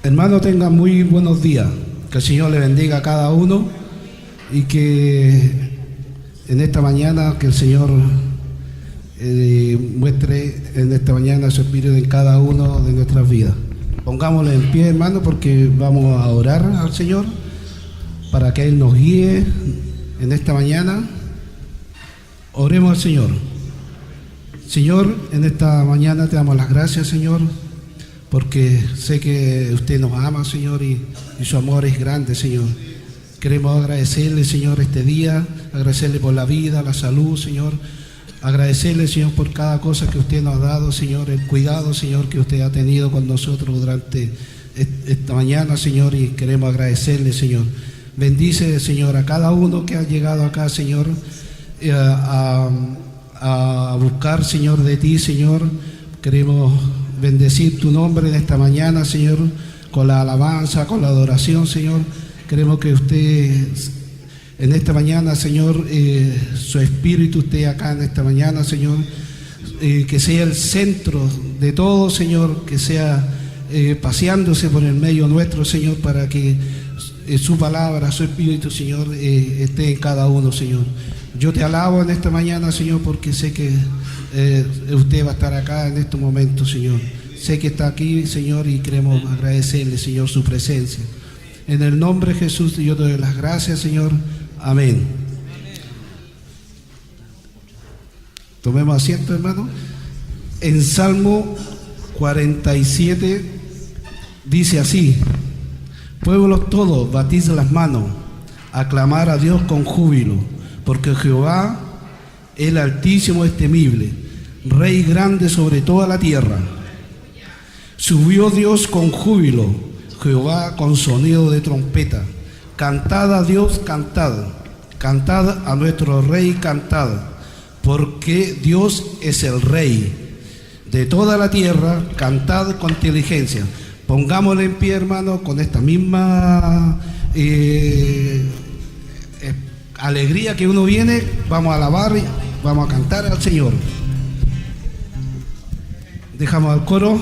Hermano, tengan muy buenos días. Que el Señor le bendiga a cada uno y que en esta mañana que el Señor muestre en esta mañana su espíritu en cada uno de nuestras vidas. Pongámosle en pie, hermano, porque vamos a orar al Señor para que Él nos guíe en esta mañana. Oremos al Señor. Señor, en esta mañana te damos las gracias, Señor, porque sé que usted nos ama, Señor, y su amor es grande, Señor. Queremos agradecerle, Señor, este día, agradecerle por la vida, la salud, Señor. Agradecerle, Señor, por cada cosa que usted nos ha dado, Señor, el cuidado, Señor, que usted ha tenido con nosotros durante esta mañana, Señor, y queremos agradecerle, Señor. Bendice, Señor, a cada uno que ha llegado acá, Señor, a buscar, Señor, de ti, Señor. Queremos bendecir tu nombre en esta mañana, Señor, con la alabanza, con la adoración, Señor. Queremos que usted en esta mañana, Señor, su espíritu esté acá en esta mañana, Señor, que sea el centro de todo, Señor, que sea paseándose por el medio nuestro, Señor, para que su palabra, su espíritu, Señor, esté en cada uno, Señor. Yo te alabo en esta mañana, Señor, porque sé que usted va a estar acá en este momento, Señor. Sé que está aquí, Señor, y queremos agradecerle, Señor, su presencia. En el nombre de Jesús yo te doy las gracias, Señor. Amén. Tomemos asiento, hermano. En Salmo 47 dice así: pueblos todos, batid las manos, aclamar a Dios con júbilo, porque Jehová, el Altísimo, es temible, Rey grande sobre toda la tierra. Subió Dios con júbilo, Jehová con sonido de trompeta. Cantad a Dios, cantad, cantad a nuestro Rey, cantad, porque Dios es el Rey de toda la tierra, cantad con inteligencia. Pongámosle en pie, hermano, con esta misma alegría que uno viene, vamos a alabar, vamos a cantar al Señor. Dejamos al coro.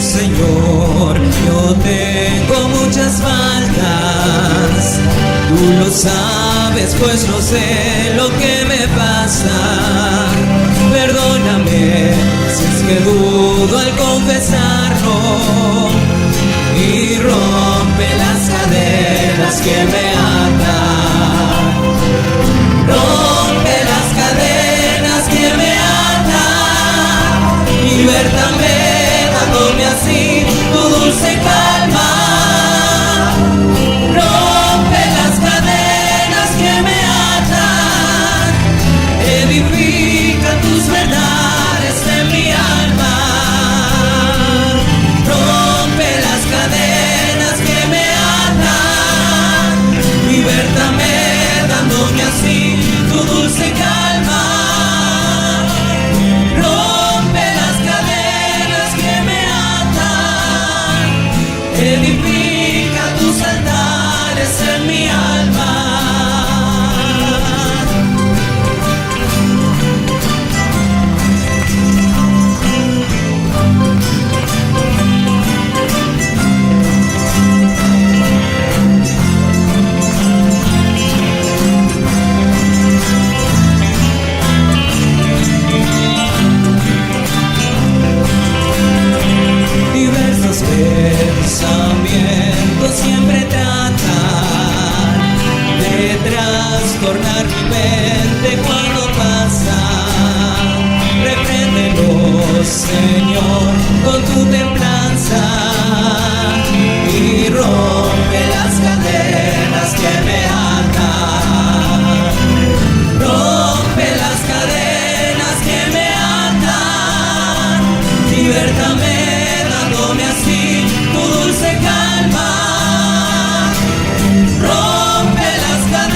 Señor, yo tengo muchas faltas, tú lo sabes, pues no sé lo que me pasa. Perdóname si es que dudo al confesarlo y rompe las cadenas que me atan. Rompe las cadenas que me atan, libértame dándome así tu dulce calma. Rompe las cadenas que me atan, edifica tus verdades en mi alma. Rompe las cadenas que me atan, libértame dándome así tu dulce calma. Edifica tus altares en mi alma. Diversos pensamientos siempre tratan de trastornar mi mente cuando pasan. Repréndelos, Señor, con tu templanza y rompe las cadenas que me atan. Rompe las cadenas que me atan, libértame dándome así tu dulce calma. Rompe las cadenas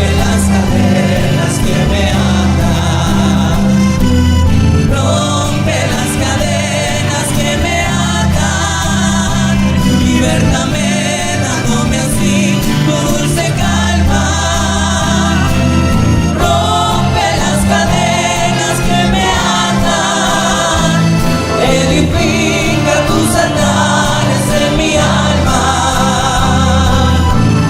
rompe las cadenas que me atan, rompe las cadenas que me atan, libértame dándome así tu dulce calma, rompe las cadenas que me atan, edifica tus andares en mi alma,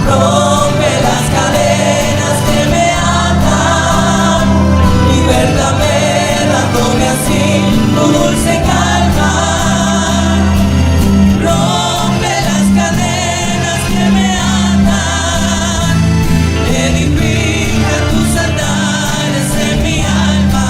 rompe las cadenas que me atan, libértame dándome así tu dulce calma, rompe las cadenas que me atan, edifica tus andares en mi alma.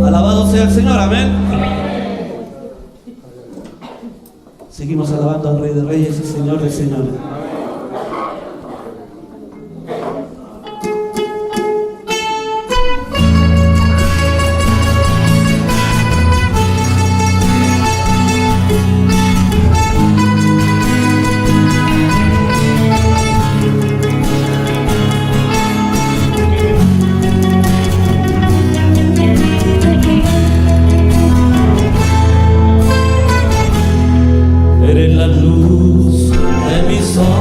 Alabado sea el Señor, amén. Seguimos alabando al Rey de Reyes y Señor de Señores. Eres la luz de mis ojos.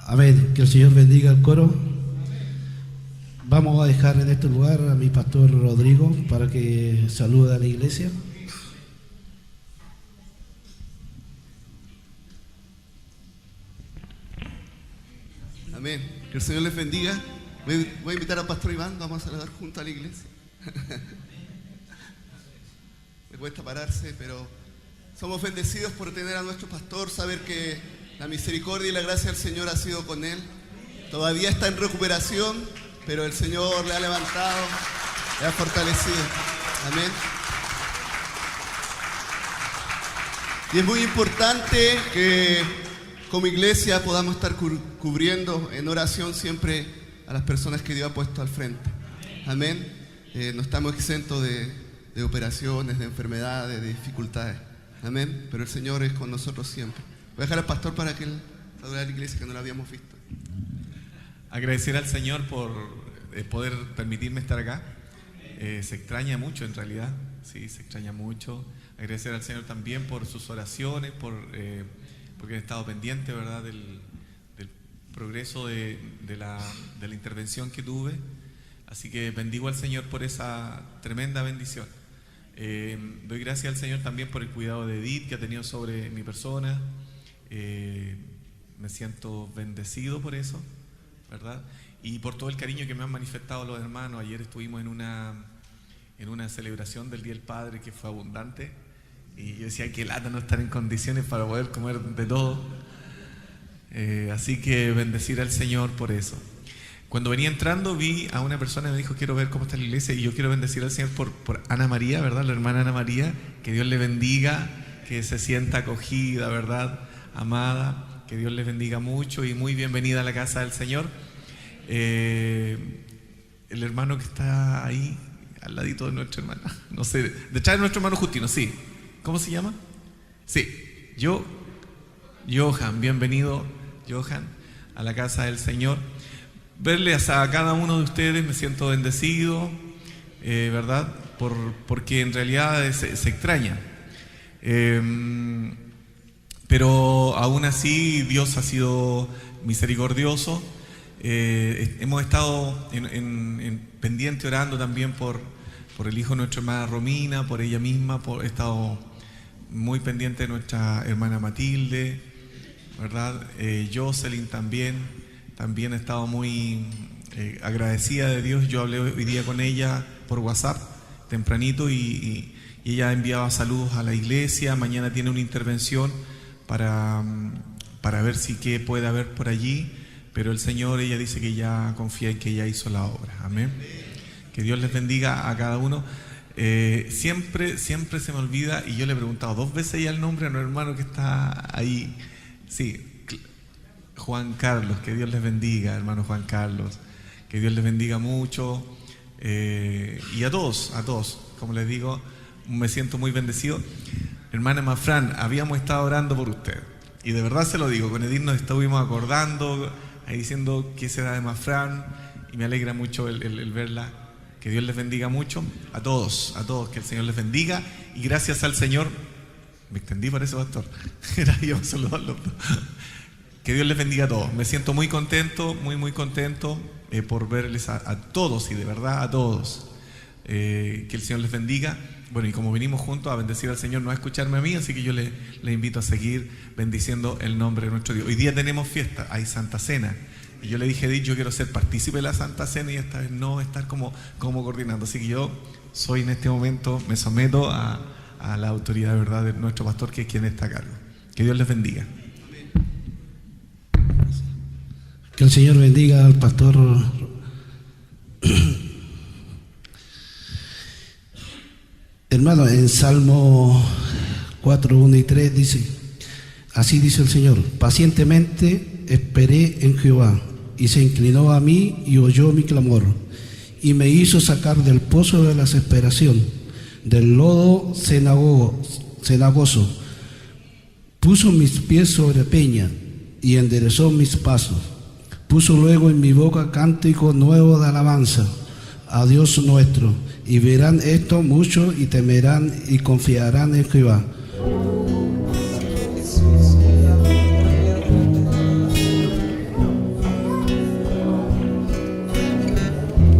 Amén. Que el Señor bendiga el coro. Vamos a dejar en este lugar a mi pastor Rodrigo para que salude a la iglesia. Amén. Que el Señor les bendiga. Voy a invitar al pastor Iván, vamos a saludar junto a la iglesia. Le cuesta pararse, pero somos bendecidos por tener a nuestro pastor, saber que la misericordia y la gracia del Señor ha sido con él. Todavía está en recuperación, pero el Señor le ha levantado, le ha fortalecido. Amén. Y es muy importante que como iglesia podamos estar cubriendo en oración siempre a las personas que Dios ha puesto al frente. Amén. No estamos exentos de operaciones, de enfermedades, de dificultades. Amén. Pero el Señor es con nosotros siempre. Voy a dejar al pastor para que él salude a la iglesia, que no la habíamos visto. Agradecer al Señor por poder permitirme estar acá. Se extraña mucho en realidad, sí, se extraña mucho. Agradecer al Señor también por sus oraciones, porque han estado pendientes, ¿verdad?, del progreso de la intervención que tuve. Así que bendigo al Señor por esa tremenda bendición. Doy gracias al Señor también por el cuidado de Edith que ha tenido sobre mi persona. Me siento bendecido por eso, ¿verdad? Y por todo el cariño que me han manifestado los hermanos. Ayer estuvimos en una celebración del Día del Padre que fue abundante. Y yo decía, qué lata no estar en condiciones para poder comer de todo. Así que bendecir al Señor por eso. Cuando venía entrando vi a una persona y me dijo, quiero ver cómo está la iglesia. Y yo quiero bendecir al Señor por Ana María, ¿verdad? La hermana Ana María. Que Dios le bendiga, que se sienta acogida, ¿verdad? Amada. Que Dios les bendiga mucho y muy bienvenida a la casa del Señor. El hermano que está ahí, al ladito de nuestra hermana, no sé, detrás de nuestro hermano Justino, sí. ¿Cómo se llama? Sí, Johan, bienvenido, Johan, a la casa del Señor. Verles a cada uno de ustedes me siento bendecido, ¿verdad? Porque en realidad se extraña. Pero aún así Dios ha sido misericordioso. Hemos estado pendiente orando también por el hijo de nuestra hermana Romina, por ella misma, he estado muy pendiente de nuestra hermana Matilde, ¿verdad? Jocelyn también ha estado muy agradecida de Dios. Yo hablé hoy día con ella por WhatsApp tempranito y ella enviaba saludos a la iglesia. Mañana tiene una intervención para ver si qué puede haber por allí. Pero el Señor, ella dice que ya confía en que ella hizo la obra. Amén. Que Dios les bendiga a cada uno. Siempre se me olvida, y yo le he preguntado 2 veces ya el nombre a un hermano que está ahí. Sí, Juan Carlos. Que Dios les bendiga, hermano Juan Carlos. Que Dios les bendiga mucho. Y a todos, como les digo, me siento muy bendecido. Hermana Mafran, habíamos estado orando por usted. Y de verdad se lo digo, con Edith nos estuvimos acordando, ahí diciendo qué será de Mafran, y me alegra mucho el verla. Que Dios les bendiga mucho a todos, que el Señor les bendiga. Y gracias al Señor, me extendí por eso, pastor. Era yo a saludarlos. Que Dios les bendiga a todos. Me siento muy contento, muy contento por verles a todos, y de verdad a todos. Que el Señor les bendiga. Bueno, y como vinimos juntos a bendecir al Señor, no a escucharme a mí, así que yo le invito a seguir bendiciendo el nombre de nuestro Dios. Hoy día tenemos fiesta, hay Santa Cena. Y yo le dije a Edith, yo quiero ser partícipe de la Santa Cena y esta vez no estar como coordinando. Así que yo soy en este momento, me someto a la autoridad, ¿verdad?, de nuestro pastor, que es quien está a cargo. Que Dios les bendiga. Que el Señor bendiga al pastor. Hermano, en Salmo 4, 1 y 3 dice, así dice el Señor: pacientemente esperé en Jehová, y se inclinó a mí y oyó mi clamor, y me hizo sacar del pozo de la desesperación, del lodo cenagoso. Puso mis pies sobre peña y enderezó mis pasos. Puso luego en mi boca cántico nuevo de alabanza a Dios nuestro. Y verán esto muchos y temerán y confiarán en Jehová.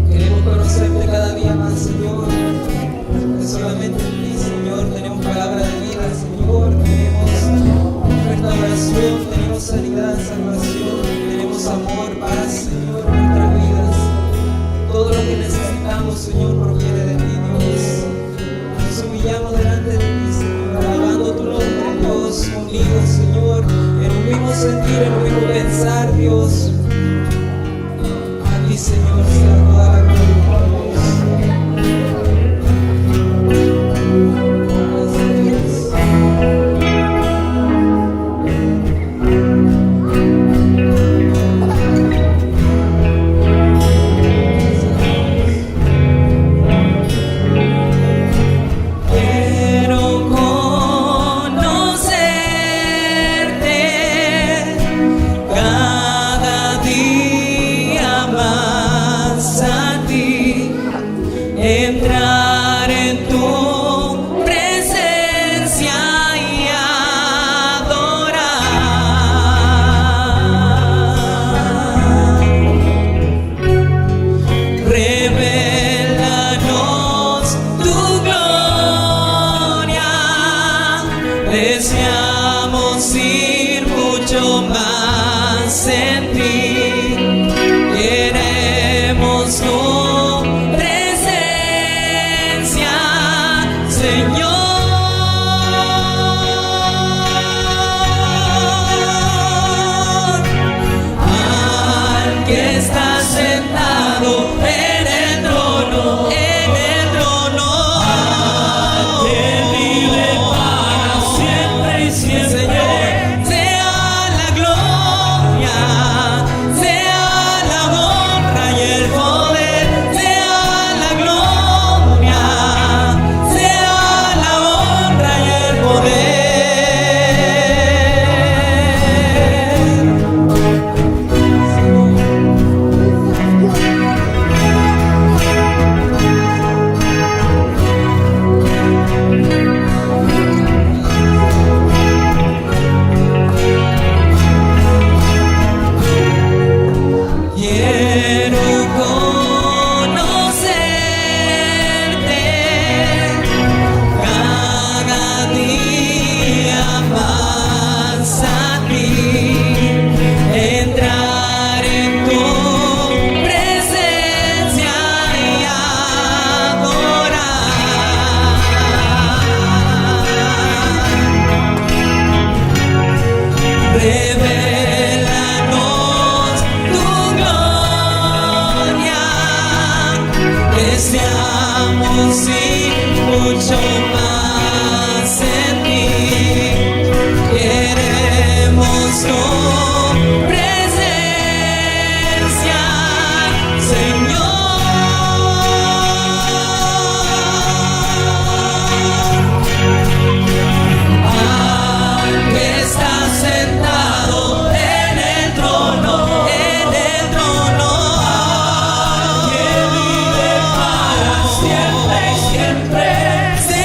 Queremos conocerte cada día más, Señor. Que solamente en ti, Señor, tenemos palabra de vida, Señor. Tenemos restauración, tenemos sanidad, salvación, tenemos amor, paz, Señor, en nuestras vidas. Todo lo que necesitamos, Señor, proviene de ti, Dios. Nos humillamos delante de ti, Señor, alabando tu nombre, Dios, unidos, Señor, en un mismo sentir, en un mismo pensar, Dios. A ti, Señor, sea toda la gloria,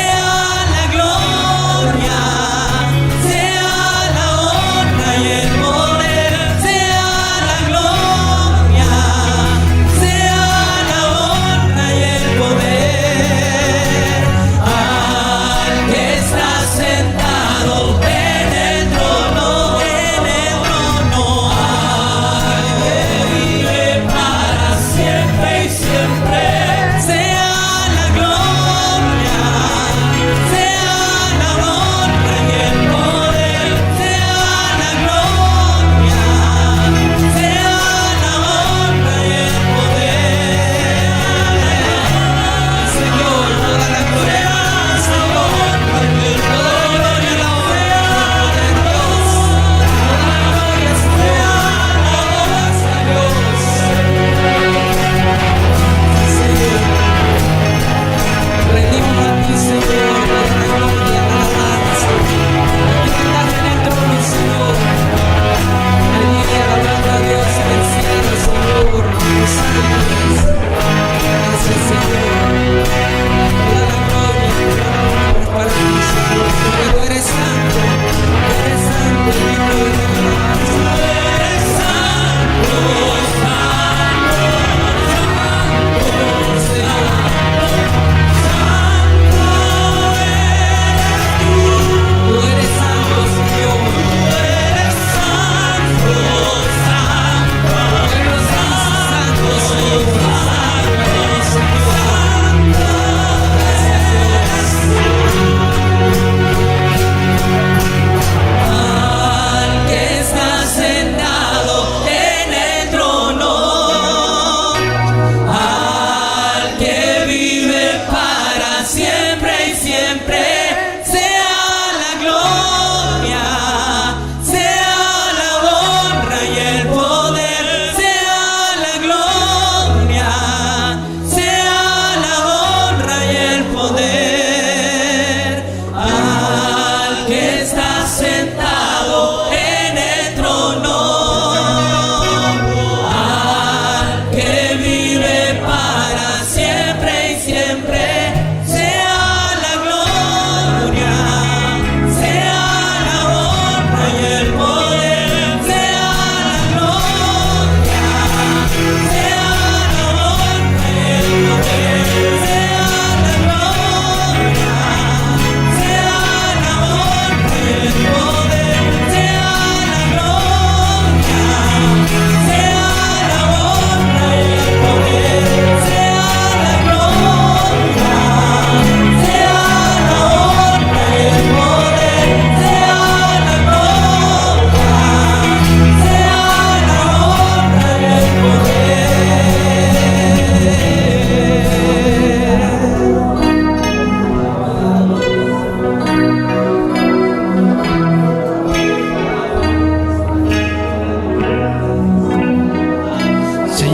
sea la gloria, sea la honra y el poder.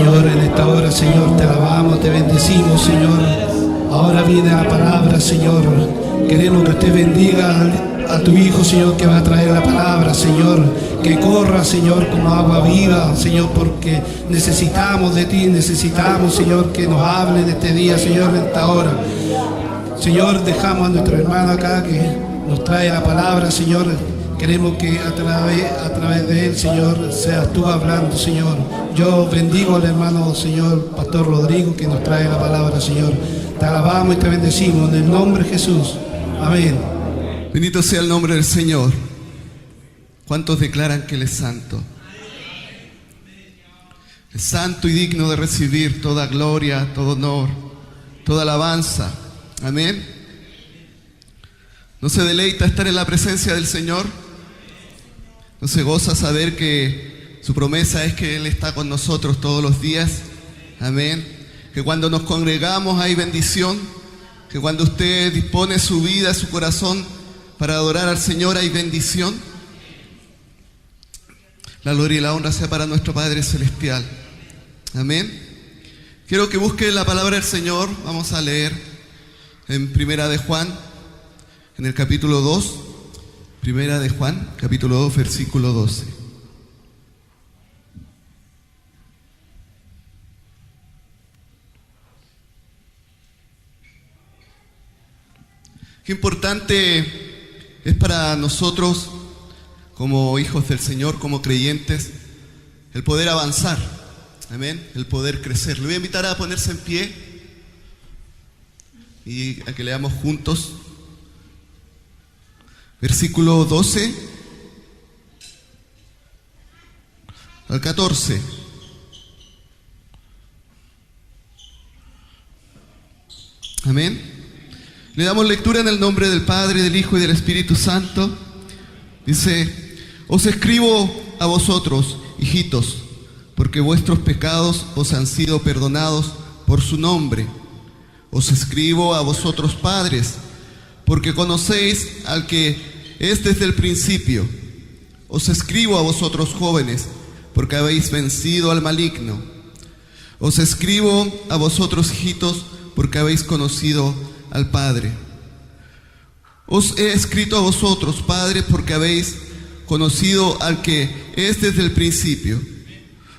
Señor, en esta hora, Señor, te alabamos, te bendecimos, Señor. Ahora viene la palabra, Señor. Queremos que usted bendiga a tu Hijo, Señor, que va a traer la palabra, Señor. Que corra, Señor, como agua viva, Señor, porque necesitamos de ti, necesitamos, Señor, que nos hable en este día, Señor, en esta hora. Señor, dejamos a nuestro hermano acá que nos trae la palabra, Señor. Queremos que a través de él, Señor, seas tú hablando, Señor. Yo bendigo al hermano, Señor, Pastor Rodrigo, que nos trae la palabra, Señor. Te alabamos y te bendecimos en el nombre de Jesús. Amén. Bendito sea el nombre del Señor. ¿Cuántos declaran que Él es santo? Es santo y digno de recibir toda gloria, todo honor, toda alabanza. Amén. ¿No se deleita estar en la presencia del Señor? ¿No se goza saber que su promesa es que Él está con nosotros todos los días? Amén. Que cuando nos congregamos hay bendición. Que cuando usted dispone su vida, su corazón para adorar al Señor hay bendición. La gloria y la honra sea para nuestro Padre Celestial. Amén. Quiero que busque la palabra del Señor. Vamos a leer en Primera de Juan, en el capítulo 2. Primera de Juan, capítulo 2, versículo 12. Qué importante es para nosotros, como hijos del Señor, como creyentes, el poder avanzar, amén, el poder crecer. Le voy a invitar a ponerse en pie y a que leamos juntos. Versículo 12 al 14. Amén. Le damos lectura en el nombre del Padre, del Hijo y del Espíritu Santo. Dice: os escribo a vosotros, hijitos, porque vuestros pecados os han sido perdonados por su nombre. Os escribo a vosotros, padres, porque conocéis al que es desde el principio. Os escribo a vosotros, jóvenes, porque habéis vencido al maligno. Os escribo a vosotros, hijitos, porque habéis conocido al Padre. Os he escrito a vosotros, padres, porque habéis conocido al que es desde el principio.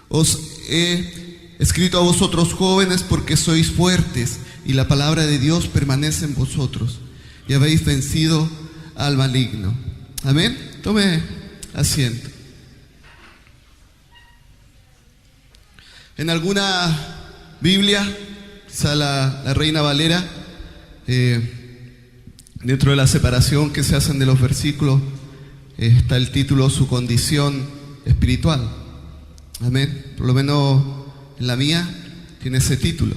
Os he escrito a vosotros, jóvenes, porque sois fuertes y la palabra de Dios permanece en vosotros y habéis vencido al maligno. Amén. Tome asiento. En alguna Biblia, quizá la Reina Valera, dentro de la separación que se hacen de los versículos, está el título "Su condición espiritual". Amén. Por lo menos en la mía tiene ese título.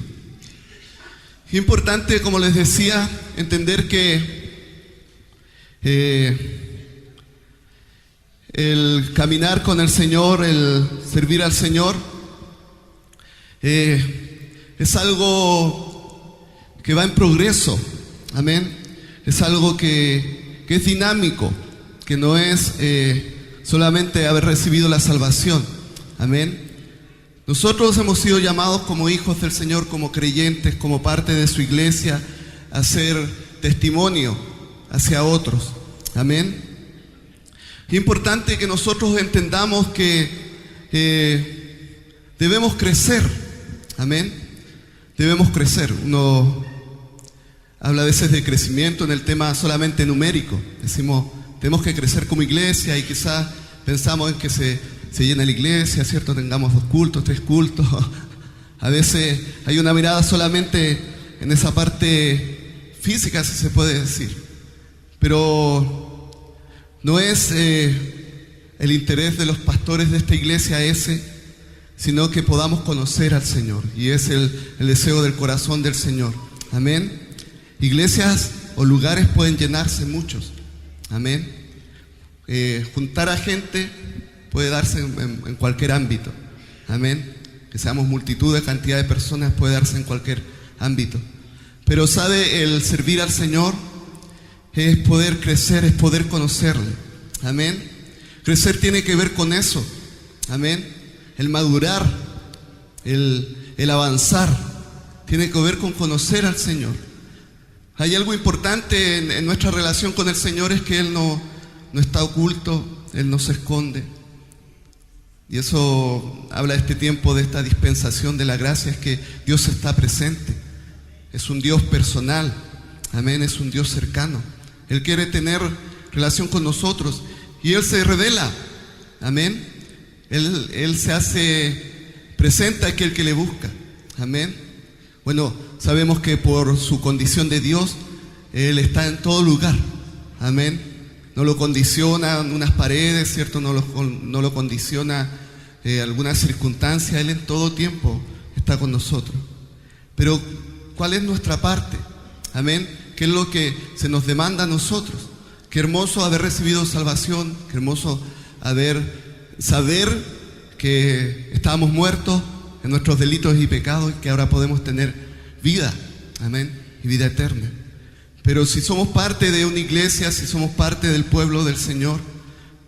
Es importante, como les decía, entender que el caminar con el Señor, el servir al Señor, es algo que va en progreso. Amén. Es algo que es dinámico, que no es solamente haber recibido la salvación. Amén. Nosotros hemos sido llamados como hijos del Señor, como creyentes, como parte de su iglesia, a ser testimonio hacia otros. Amén. Es importante que nosotros entendamos que debemos crecer. Amén. Debemos crecer. Uno habla a veces de crecimiento en el tema solamente numérico. Decimos, tenemos que crecer como iglesia y quizás pensamos en que se llena la iglesia, ¿cierto? Tengamos 2 cultos, 3 cultos. A veces hay una mirada solamente en esa parte física, si se puede decir. Pero no es el interés de los pastores de esta iglesia ese, sino que podamos conocer al Señor. Y es el deseo del corazón del Señor. Amén. Iglesias o lugares pueden llenarse muchos. Amén. Juntar a gente puede darse en cualquier ámbito. Amén. Que seamos multitud de cantidad de personas puede darse en cualquier ámbito. Pero sabe, el servir al Señor es poder crecer, es poder conocerle. Amén. Crecer tiene que ver con eso. Amén. El madurar el avanzar, tiene que ver con conocer al Señor. Hay algo importante en nuestra relación con el Señor, es que Él no está oculto, Él no se esconde. Y eso habla de este tiempo, de esta dispensación de la gracia, es que Dios está presente. Es un Dios personal, amén, es un Dios cercano. Él quiere tener relación con nosotros y Él se revela, amén. Él se hace presente a aquel que le busca, amén. Bueno, sabemos que por su condición de Dios, Él está en todo lugar, amén. No lo condiciona unas paredes, ¿cierto? No lo condiciona alguna circunstancia. Él en todo tiempo está con nosotros. Pero, ¿cuál es nuestra parte? Amén. ¿Qué es lo que se nos demanda a nosotros? Qué hermoso haber recibido salvación, qué hermoso saber que estábamos muertos en nuestros delitos y pecados y que ahora podemos tener vida, amén, y vida eterna. Pero si somos parte de una iglesia, si somos parte del pueblo del Señor,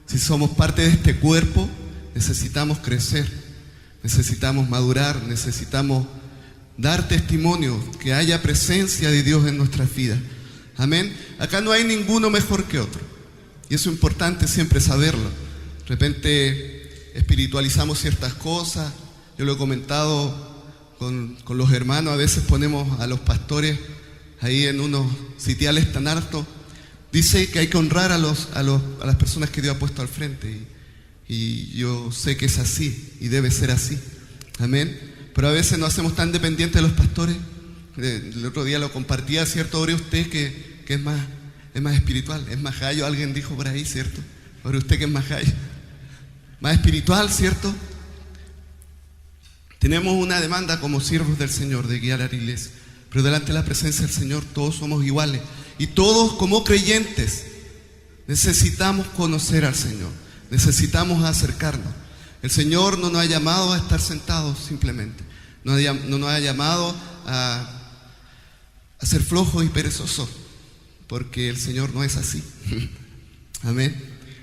si somos parte de este cuerpo, necesitamos crecer, necesitamos madurar, necesitamos dar testimonio, que haya presencia de Dios en nuestras vidas. Amén. Acá no hay ninguno mejor que otro. Y eso es importante siempre saberlo. De repente espiritualizamos ciertas cosas. Yo lo he comentado con los hermanos. A veces ponemos a los pastores ahí en unos sitiales tan altos. Dice que hay que honrar a las personas que Dios ha puesto al frente. Y yo sé que es así y debe ser así. Amén. Pero a veces nos hacemos tan dependientes de los pastores. El otro día lo compartía, ¿cierto? Ore usted que es más espiritual, es más gallo, alguien dijo por ahí, ¿cierto? Ore usted que es más gallo, más espiritual, ¿cierto? Tenemos una demanda como siervos del Señor de guiar a la iglesia, pero delante de la presencia del Señor todos somos iguales y todos como creyentes necesitamos conocer al Señor, necesitamos acercarnos. El Señor no nos ha llamado a estar sentados simplemente, no nos ha llamado a ser flojos y perezosos, porque el Señor no es así. Amén.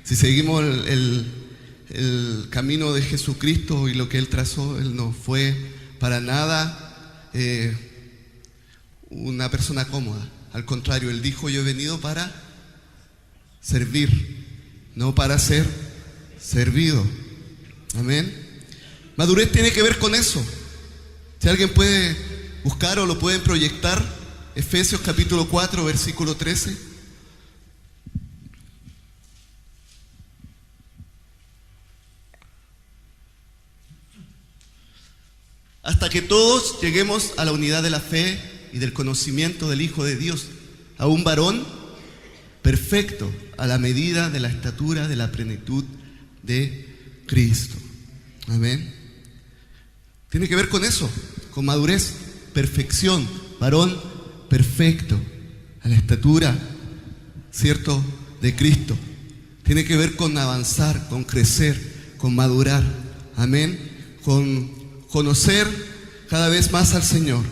Si seguimos el camino de Jesucristo y lo que Él trazó, Él no fue para nada una persona cómoda. Al contrario, Él dijo: yo he venido para servir, no para ser servido. Amén. Madurez tiene que ver con eso. Si alguien puede buscar o lo pueden proyectar, Efesios capítulo 4, versículo 13. Hasta que todos lleguemos a la unidad de la fe y del conocimiento del Hijo de Dios, a un varón perfecto, a la medida de la estatura de la plenitud de Cristo. Amén. Tiene que ver con eso, con madurez, perfección, varón perfecto, a la estatura, ¿cierto?, de Cristo. Tiene que ver con avanzar, con crecer, con madurar, amén, con conocer cada vez más al Señor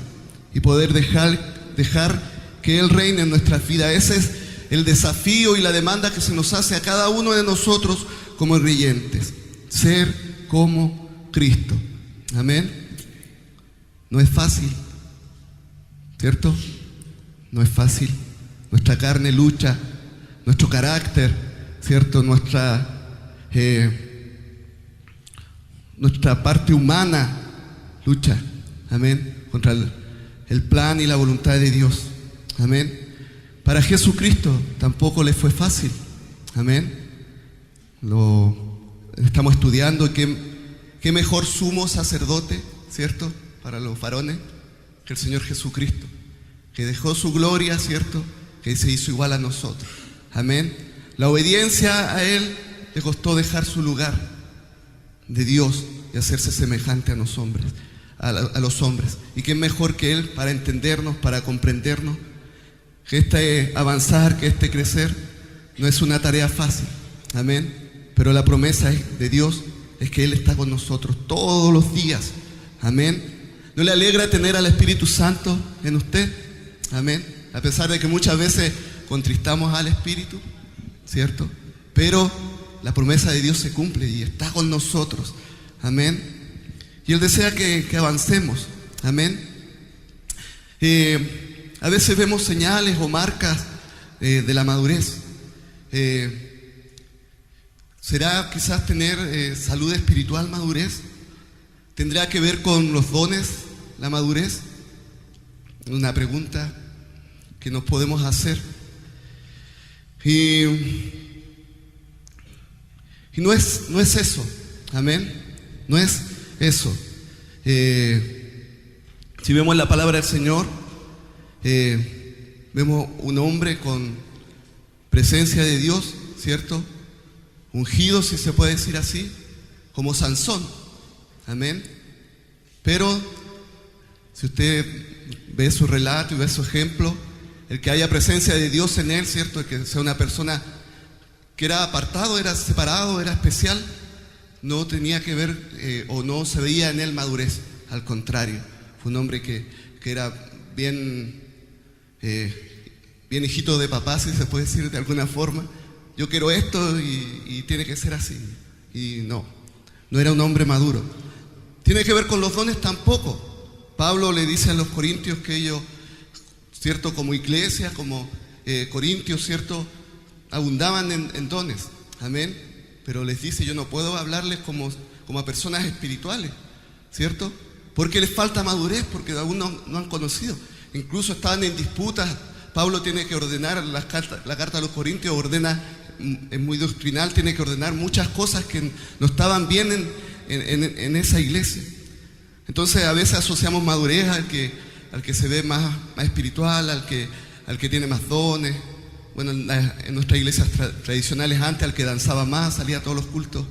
y poder dejar que Él reine en nuestras vidas. Ese es el desafío y la demanda que se nos hace a cada uno de nosotros como creyentes, ser como Cristo, amén. No es fácil, ¿cierto? No es fácil. Nuestra carne lucha, nuestro carácter, ¿cierto? Nuestra parte humana lucha, amén, contra el plan y la voluntad de Dios, amén. Para Jesucristo tampoco le fue fácil, amén. Lo estamos estudiando. ¿Qué mejor sumo sacerdote, ¿cierto?, para los varones que el Señor Jesucristo, que dejó su gloria, ¿cierto?, que se hizo igual a nosotros, amén. La obediencia a Él le costó dejar su lugar de Dios y hacerse semejante a los hombres, y qué mejor que Él para entendernos, para comprendernos. Que este avanzar, que este crecer no es una tarea fácil, amén, pero la promesa de Dios es que Él está con nosotros todos los días, amén. ¿No le alegra tener al Espíritu Santo en usted? Amén. A pesar de que muchas veces contristamos al Espíritu, ¿cierto? Pero la promesa de Dios se cumple y está con nosotros. Amén. Y Él desea que avancemos. Amén. A veces vemos señales o marcas de la madurez. ¿Será quizás tener salud espiritual madurez? ¿Tendrá que ver con los dones la madurez? Una pregunta que nos podemos hacer. Y no es eso. Amén. No es eso. Si vemos la palabra del Señor, vemos un hombre con presencia de Dios, ¿cierto? Ungido, si se puede decir así, como Sansón. Amén. Pero si usted ve su relato y ve su ejemplo, el que haya presencia de Dios en él, ¿cierto? El que sea una persona que era apartado, era separado, era especial, no tenía que ver o no se veía en él madurez. Al contrario, fue un hombre que era bien hijito de papá, si se puede decir de alguna forma. Yo quiero esto y tiene que ser así. Y no era un hombre maduro. Tiene que ver con los dones tampoco. Pablo le dice a los corintios que ellos, ¿cierto? Como iglesia, como corintios, ¿cierto? Abundaban en dones. Amén. Pero les dice, yo no puedo hablarles como a personas espirituales, ¿cierto? Porque les falta madurez, porque aún no han conocido. Incluso estaban en disputas. Pablo tiene que ordenar la carta a los corintios, es muy doctrinal, tiene que ordenar muchas cosas que no estaban bien en esa iglesia. Entonces a veces asociamos madurez al que se ve más espiritual, al que tiene más dones. Bueno, en nuestras iglesias tradicionales antes, al que danzaba más, salía a todos los cultos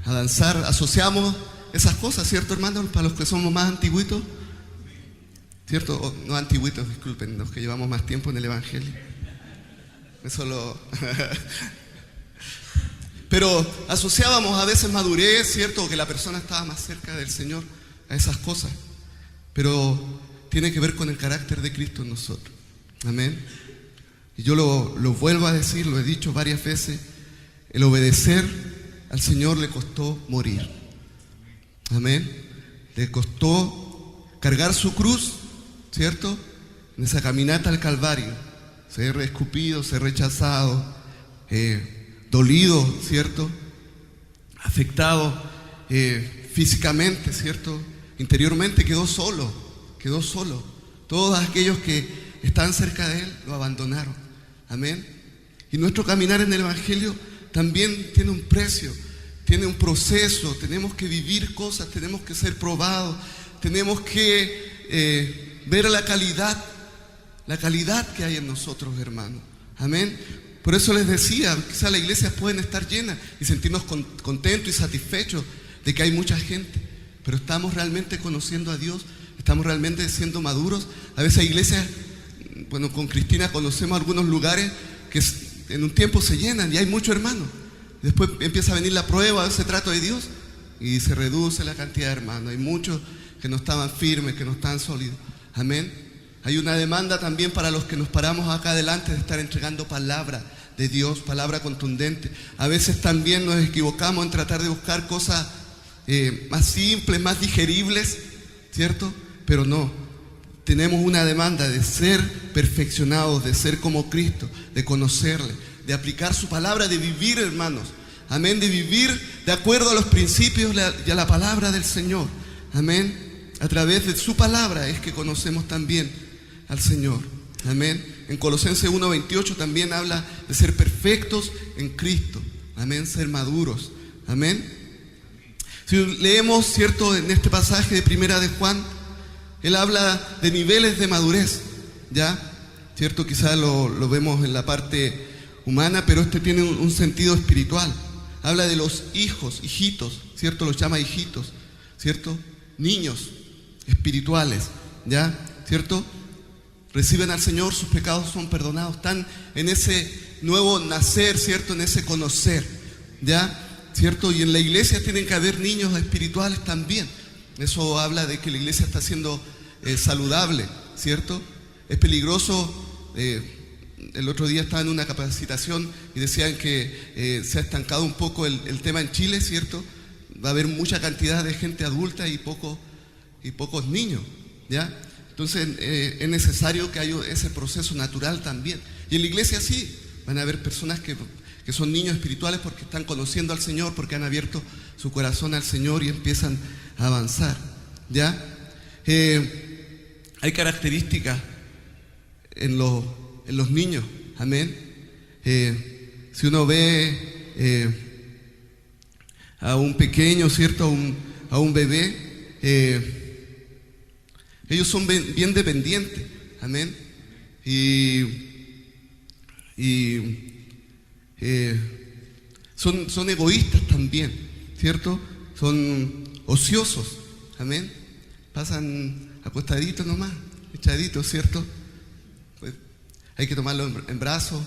a danzar. Asociamos esas cosas, ¿cierto, hermanos? Para los que somos más antiguitos, ¿cierto? O, no antiguitos, disculpen, los que llevamos más tiempo en el Evangelio. Pero asociábamos a veces madurez, ¿cierto? Que la persona estaba más cerca del Señor, a esas cosas. Pero tiene que ver con el carácter de Cristo en nosotros. Amén. Y yo lo vuelvo a decir, lo he dicho varias veces, el obedecer al Señor le costó morir. Amén. Le costó cargar su cruz, ¿cierto? En esa caminata al Calvario, ser escupido, ser rechazado, dolido, ¿cierto? Afectado físicamente, ¿cierto? Interiormente quedó solo. Todos aquellos que estaban cerca de Él lo abandonaron. Amén. Y nuestro caminar en el Evangelio también tiene un precio, tiene un proceso. Tenemos que vivir cosas, tenemos que ser probados, tenemos que ver la calidad que hay en nosotros, hermanos. Amén. Por eso les decía, quizás las iglesias pueden estar llenas y sentirnos contentos y satisfechos de que hay mucha gente, pero ¿estamos realmente conociendo a Dios? ¿Estamos realmente siendo maduros? A veces hay iglesias, bueno, con Cristina conocemos algunos lugares que en un tiempo se llenan y hay muchos hermanos. Después empieza a venir la prueba, ese trato de Dios, y se reduce la cantidad de hermanos. Hay muchos que no estaban firmes, que no estaban sólidos. Amén. Hay una demanda también para los que nos paramos acá adelante de estar entregando palabra de Dios, palabra contundente. A veces también nos equivocamos en tratar de buscar cosas más simples, más digeribles, ¿cierto? Pero no, tenemos una demanda de ser perfeccionados, de ser como Cristo, de conocerle, de aplicar su palabra, de vivir, hermanos. Amén, de vivir de acuerdo a los principios y a la palabra del Señor. Amén. A través de su palabra es que conocemos también al Señor. Amén. En Colosenses 1:28 también habla de ser perfectos en Cristo. Amén, ser maduros. Amén. Si leemos, ¿cierto?, en este pasaje de Primera de Juan, él habla de niveles de madurez, ¿ya? ¿Cierto? Quizás lo vemos en la parte humana, pero este tiene un sentido espiritual. Habla de los hijos, hijitos, ¿cierto? Los llama hijitos, ¿cierto? Niños espirituales, ¿ya? ¿Cierto? Reciben al Señor, sus pecados son perdonados, están en ese nuevo nacer, ¿cierto? En ese conocer, ¿ya? ¿Cierto? Y en la iglesia tienen que haber niños espirituales también. Eso habla de que la iglesia está siendo saludable, ¿cierto? Es peligroso. El otro día estaba en una capacitación y decían que se ha estancado un poco el tema en Chile, ¿cierto? va a haber mucha cantidad de gente adulta y pocos niños, ¿ya? Entonces es necesario que haya ese proceso natural también. Y en la iglesia sí, van a haber personas que son niños espirituales porque están conociendo al Señor, porque han abierto su corazón al Señor y empiezan a avanzar, ¿ya? Hay características en los niños, amén. Si uno ve a un pequeño, ¿cierto? A un bebé, ellos son bien dependientes, amén. Son egoístas también, ¿cierto? Son ociosos, amén. Pasan acostaditos nomás, echaditos, ¿cierto? Pues hay que tomarlo en brazos.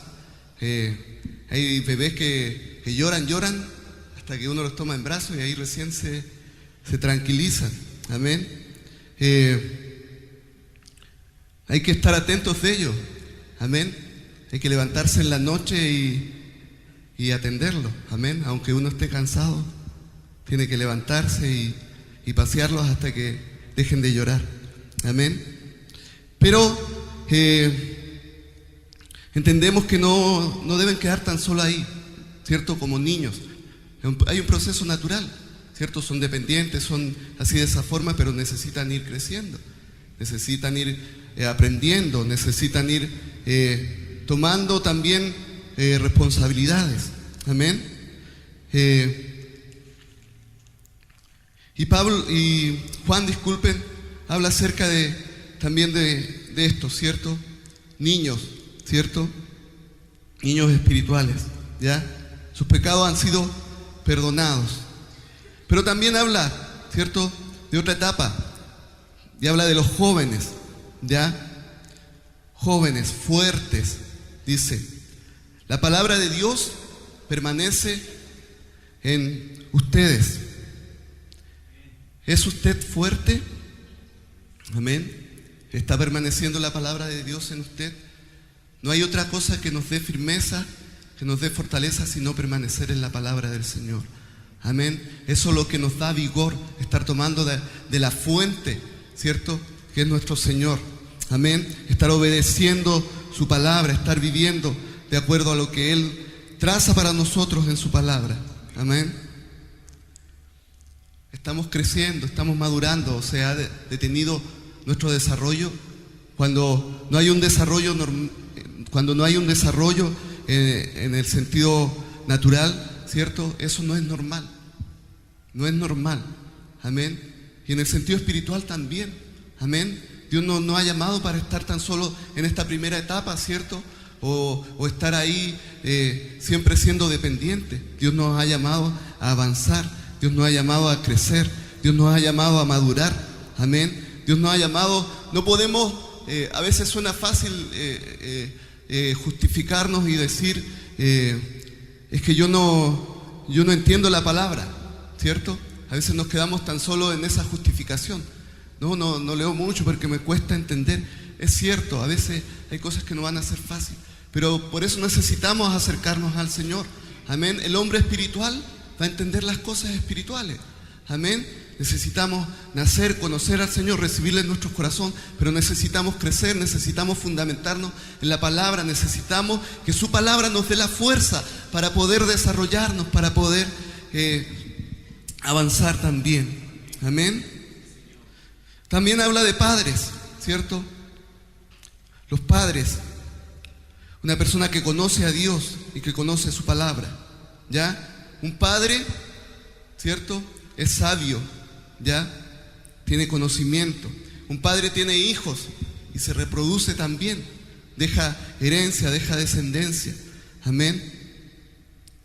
Hay bebés que lloran hasta que uno los toma en brazos y ahí recién se tranquilizan, amén. Hay que estar atentos de ellos, amén. Hay que levantarse en la noche y atenderlos, amén. Aunque uno esté cansado, tiene que levantarse y pasearlos hasta que dejen de llorar, amén. Pero entendemos que no deben quedar tan solo ahí, ¿cierto? Como niños. Hay un proceso natural, ¿cierto? Son dependientes, son así de esa forma, pero necesitan ir creciendo, necesitan ir aprendiendo, necesitan ir tomando también responsabilidades, amén. Y Juan, disculpen, habla acerca también de esto, ¿cierto? Niños, ¿cierto? Niños espirituales, ¿ya? Sus pecados han sido perdonados. Pero también habla, ¿cierto?, de otra etapa. Y habla de los jóvenes, ¿ya? Jóvenes, fuertes, dice. La palabra de Dios permanece en ustedes. ¿Es usted fuerte? Amén. ¿Está permaneciendo la palabra de Dios en usted? No hay otra cosa que nos dé firmeza, que nos dé fortaleza, sino permanecer en la palabra del Señor. Amén. Eso es lo que nos da vigor, estar tomando de la fuente, ¿cierto?, que es nuestro Señor. Amén. Estar obedeciendo su palabra, estar viviendo de acuerdo a lo que Él traza para nosotros en su palabra. Amén. Estamos creciendo, estamos madurando, se ha detenido nuestro desarrollo. Cuando no hay un desarrollo en el sentido natural, ¿cierto? Eso no es normal. No es normal. Amén. Y en el sentido espiritual también. Amén. Dios no nos ha llamado para estar tan solo en esta primera etapa, ¿cierto? O estar ahí siempre siendo dependiente. Dios nos ha llamado a avanzar. Dios nos ha llamado a crecer. Dios nos ha llamado a madurar. Amén. Dios nos ha llamado. No podemos, a veces suena fácil justificarnos y decir, es que yo no entiendo la palabra, ¿cierto? A veces nos quedamos tan solo en esa justificación. No leo mucho porque me cuesta entender. Es cierto, a veces hay cosas que no van a ser fáciles, pero por eso necesitamos acercarnos al Señor. Amén. El hombre espiritual va a entender las cosas espirituales. Amén. Necesitamos nacer, conocer al Señor, recibirle en nuestro corazón, pero necesitamos crecer, necesitamos fundamentarnos en la palabra, necesitamos que su palabra nos dé la fuerza para poder desarrollarnos, para poder avanzar también. Amén. También habla de padres, ¿cierto? Los padres, una persona que conoce a Dios y que conoce su palabra, ¿ya? Un padre, ¿cierto?, es sabio, ¿ya? Tiene conocimiento. Un padre tiene hijos y se reproduce también. Deja herencia, deja descendencia. Amén.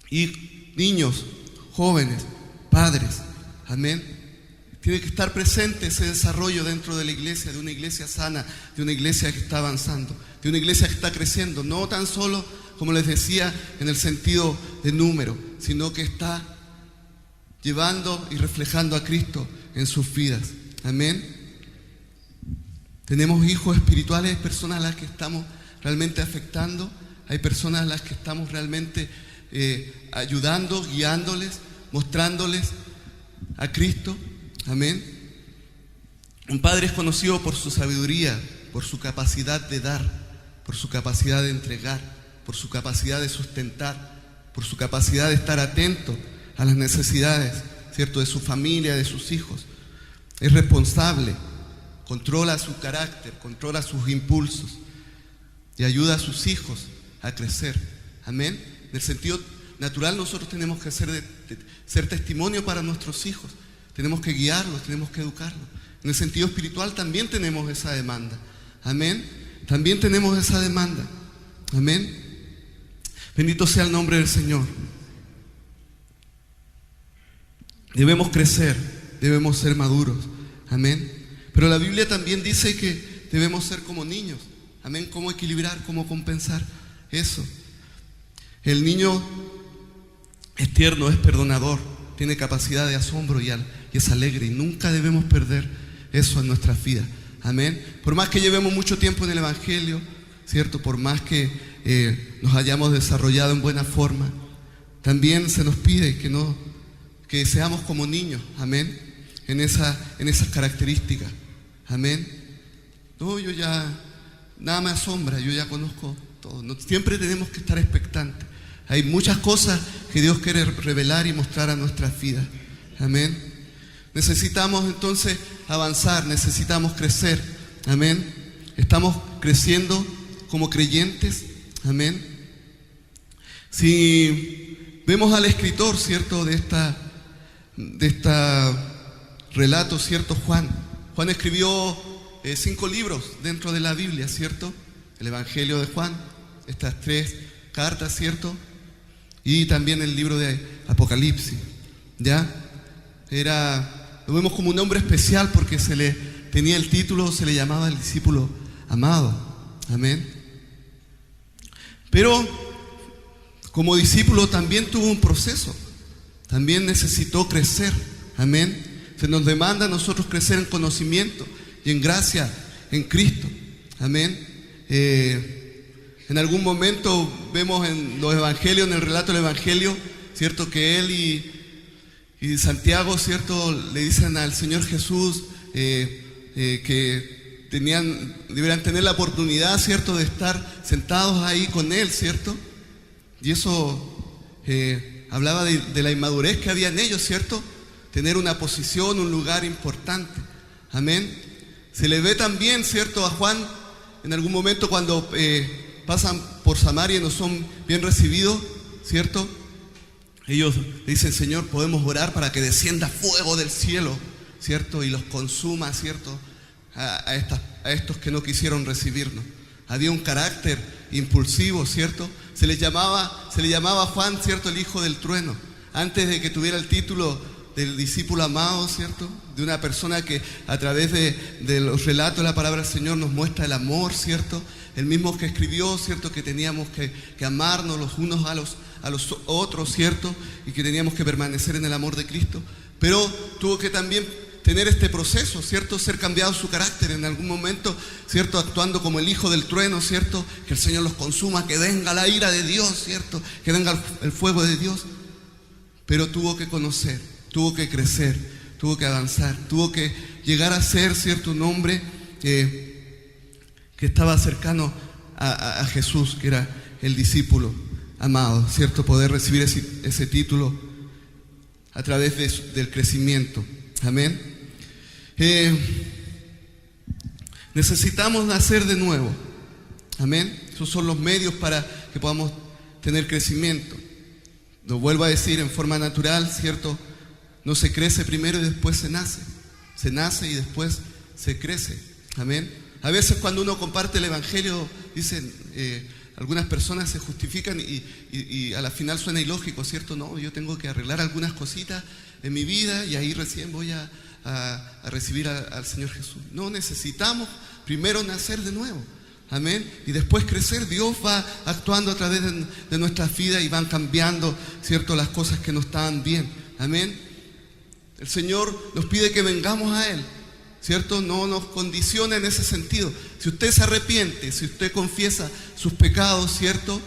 Y niños, jóvenes, padres. Amén. Tiene que estar presente ese desarrollo dentro de la iglesia, de una iglesia sana, de una iglesia que está avanzando, de una iglesia que está creciendo. No tan solo, como les decía, en el sentido de número, sino que está llevando y reflejando a Cristo en sus vidas. Amén. Tenemos hijos espirituales, personas a las que estamos realmente afectando, hay personas a las que estamos realmente ayudando, guiándoles, mostrándoles a Cristo. Amén. Un padre es conocido por su sabiduría, por su capacidad de dar, por su capacidad de entregar, por su capacidad de sustentar, por su capacidad de estar atento a las necesidades, ¿cierto?, de su familia, de sus hijos. Es responsable, controla su carácter, controla sus impulsos y ayuda a sus hijos a crecer. Amén. En el sentido natural, nosotros tenemos que ser testimonio para nuestros hijos. Tenemos que guiarlos, tenemos que educarlos. En el sentido espiritual también tenemos esa demanda. Amén. También tenemos esa demanda. Amén. Bendito sea el nombre del Señor. Debemos crecer, debemos ser maduros. Amén. Pero la Biblia también dice que debemos ser como niños. Amén. ¿Cómo equilibrar, cómo compensar eso? El niño es tierno, es perdonador, tiene capacidad de asombro y es alegre. Y nunca debemos perder eso en nuestras vidas. Amén. Por más que llevemos mucho tiempo en el Evangelio, ¿cierto? Por más que nos hayamos desarrollado en buena forma, también se nos pide que seamos como niños. Amén. En esas características. Amén. No, yo ya, nada me asombra, yo ya conozco todo. No, siempre tenemos que estar expectantes. Hay muchas cosas que Dios quiere revelar y mostrar a nuestras vidas. Amén. Necesitamos entonces avanzar, necesitamos crecer. Amén. Estamos creciendo como creyentes. Amén. Si vemos al escritor, ¿cierto?, de esta relato, ¿cierto? Juan escribió 5 libros dentro de la Biblia, ¿cierto? El Evangelio de Juan, estas 3 cartas, ¿cierto? Y también el libro de Apocalipsis, ¿ya? Lo vemos como un hombre especial porque tenía el título, se le llamaba el discípulo amado. Amén. Pero como discípulo también tuvo un proceso, también necesitó crecer. Amén. Se nos demanda a nosotros crecer en conocimiento y en gracia en Cristo. Amén. En algún momento vemos en los evangelios, en el relato del evangelio, ¿cierto?, que él y Santiago, ¿cierto?, le dicen al Señor Jesús que deberían tener la oportunidad, ¿cierto?, de estar sentados ahí con él, ¿cierto? Y eso hablaba de la inmadurez que había en ellos, ¿cierto? Tener una posición, un lugar importante. Amén. Se le ve también, ¿cierto?, a Juan en algún momento cuando pasan por Samaria y no son bien recibidos, ¿cierto? Ellos dicen: Señor, podemos orar para que descienda fuego del cielo, ¿cierto?, y los consuma, ¿cierto?, a estos que no quisieron recibirnos. Había un carácter impulsivo, ¿cierto? Se le llamaba a Juan, ¿cierto?, el hijo del trueno, antes de que tuviera el título del discípulo amado, ¿cierto?, de una persona que a través de los relatos de la palabra del Señor nos muestra el amor, ¿cierto? El mismo que escribió, ¿cierto?, que teníamos que amarnos los unos a los otros, ¿cierto?, y que teníamos que permanecer en el amor de Cristo. Pero tuvo que también tener este proceso, ¿cierto?, ser cambiado su carácter en algún momento, ¿cierto?, actuando como el hijo del trueno, ¿cierto?, que el Señor los consuma, que venga la ira de Dios, ¿cierto?, que venga el fuego de Dios. Pero tuvo que conocer, tuvo que crecer, tuvo que avanzar, tuvo que llegar a ser, ¿cierto?, un hombre que estaba cercano a Jesús, que era el discípulo amado, ¿cierto?, poder recibir ese título a través del crecimiento. Amén. Necesitamos nacer de nuevo. Amén. Esos son los medios para que podamos tener crecimiento. Lo vuelvo a decir, en forma natural, ¿cierto? No se crece primero y después se nace. Se nace y después se crece. Amén. A veces cuando uno comparte el evangelio, dicen, algunas personas se justifican y a la final suena ilógico, ¿cierto? No, yo tengo que arreglar algunas cositas en mi vida y ahí recién voy a recibir al Señor Jesús. No, necesitamos primero nacer de nuevo. Amén. Y después crecer. Dios va actuando a través de nuestras vidas y van cambiando, ¿cierto?, las cosas que no estaban bien. Amén. El Señor nos pide que vengamos a Él, ¿cierto? No nos condiciona en ese sentido. Si usted se arrepiente, si usted confiesa sus pecados, ¿cierto?,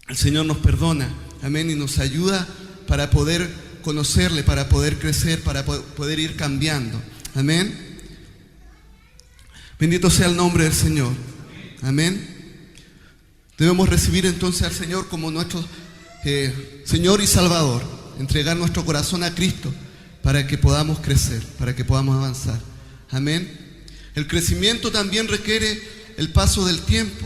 el Señor nos perdona. Amén. Y nos ayuda para poder conocerle, para poder crecer, para poder ir cambiando. Amén. Bendito sea el nombre del Señor. Amén. Debemos recibir entonces al Señor como nuestro Señor y Salvador. Entregar nuestro corazón a Cristo para que podamos crecer, para que podamos avanzar. Amén. El crecimiento también requiere el paso del tiempo.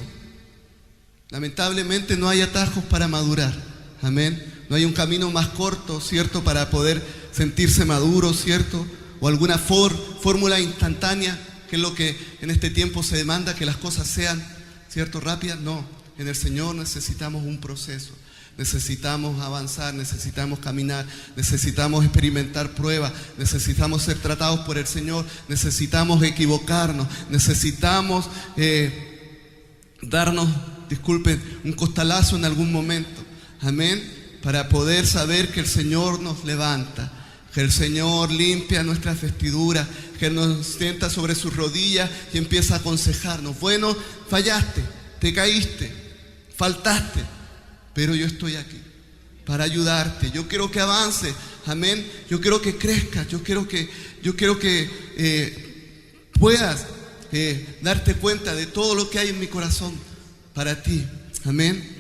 Lamentablemente no hay atajos para madurar. Amén. No hay un camino más corto, ¿cierto?, para poder sentirse maduro, ¿cierto? O alguna fórmula instantánea, que es lo que en este tiempo se demanda, que las cosas sean, ¿cierto?, rápidas. No, en el Señor necesitamos un proceso. Necesitamos avanzar, necesitamos caminar, necesitamos experimentar pruebas, necesitamos ser tratados por el Señor, necesitamos equivocarnos, necesitamos darnos, disculpen, un costalazo en algún momento. Amén. Para poder saber que el Señor nos levanta, que el Señor limpia nuestras vestiduras, que nos sienta sobre sus rodillas y empieza a aconsejarnos. Bueno, fallaste, te caíste, faltaste, pero yo estoy aquí para ayudarte. Yo quiero que avances, amén. Yo quiero que crezcas, yo quiero que puedas darte cuenta de todo lo que hay en mi corazón para ti, amén.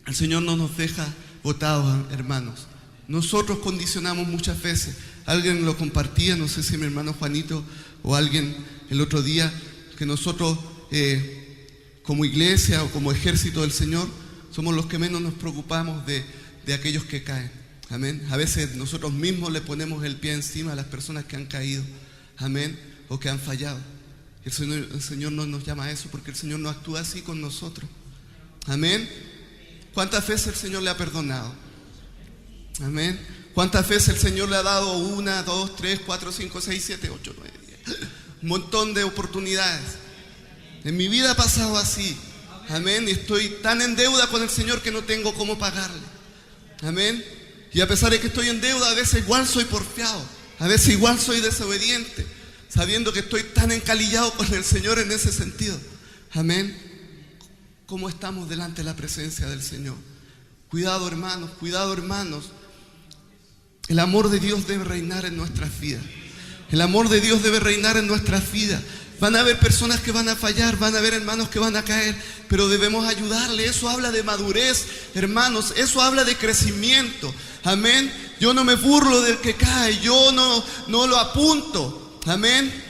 El Señor no nos deja botados, hermanos. Nosotros condicionamos muchas veces. Alguien lo compartía, no sé si mi hermano Juanito o alguien el otro día, que nosotros como iglesia o como ejército del Señor somos los que menos nos preocupamos de aquellos que caen. Amén. A veces nosotros mismos le ponemos el pie encima a las personas que han caído. Amén. O que han fallado. El Señor no nos llama a eso, porque el Señor no actúa así con nosotros. Amén. ¿Cuántas veces el Señor le ha perdonado? Amén. ¿Cuántas veces el Señor le ha dado 1, 2, 3, 4, 5, 6, 7, 8, 9, 10? Un montón de oportunidades. En mi vida ha pasado así. Amén. Y estoy tan en deuda con el Señor que no tengo cómo pagarle. Amén. Y a pesar de que estoy en deuda, a veces igual soy porfiado. A veces igual soy desobediente, sabiendo que estoy tan encalillado con el Señor en ese sentido. Amén. ¿Cómo estamos delante de la presencia del Señor? Cuidado, hermanos, cuidado, hermanos. El amor de Dios debe reinar en nuestras vidas. El amor de Dios debe reinar en nuestras vidas. Van a haber personas que van a fallar, van a haber hermanos que van a caer, pero debemos ayudarle. Eso habla de madurez, hermanos. Eso habla de crecimiento. Amén. Yo no me burlo del que cae, yo no lo apunto. Amén.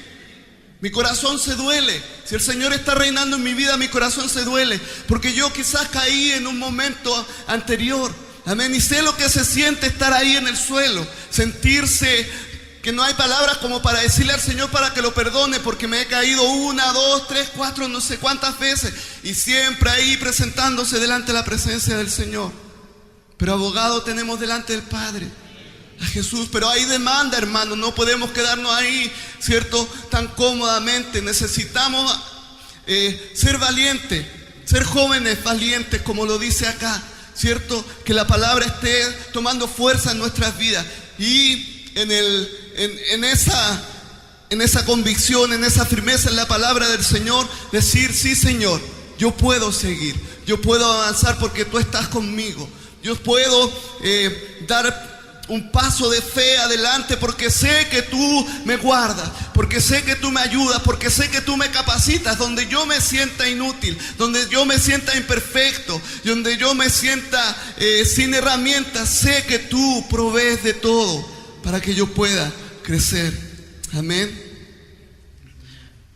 Mi corazón se duele. Si el Señor está reinando en mi vida, mi corazón se duele, porque yo quizás caí en un momento anterior. Amén. Y sé lo que se siente estar ahí en el suelo, sentirse que no hay palabras como para decirle al Señor para que lo perdone, porque me he caído 1, 2, 3, 4, no sé cuántas veces, y siempre ahí presentándose delante de la presencia del Señor. Pero abogado tenemos delante del Padre, a Jesús. Pero hay demanda, hermano. No podemos quedarnos ahí, ¿cierto?, tan cómodamente. Necesitamos ser valientes, ser jóvenes valientes, como lo dice acá, ¿cierto? Que la palabra esté tomando fuerza en nuestras vidas. Y en esa convicción, en esa firmeza en la palabra del Señor, decir: sí, Señor, yo puedo seguir, yo puedo avanzar porque tú estás conmigo. Yo puedo dar un paso de fe adelante porque sé que tú me guardas, porque sé que tú me ayudas, porque sé que tú me capacitas. Donde yo me sienta inútil, donde yo me sienta imperfecto, donde yo me sienta sin herramientas, sé que tú provees de todo para que yo pueda crecer. Amén.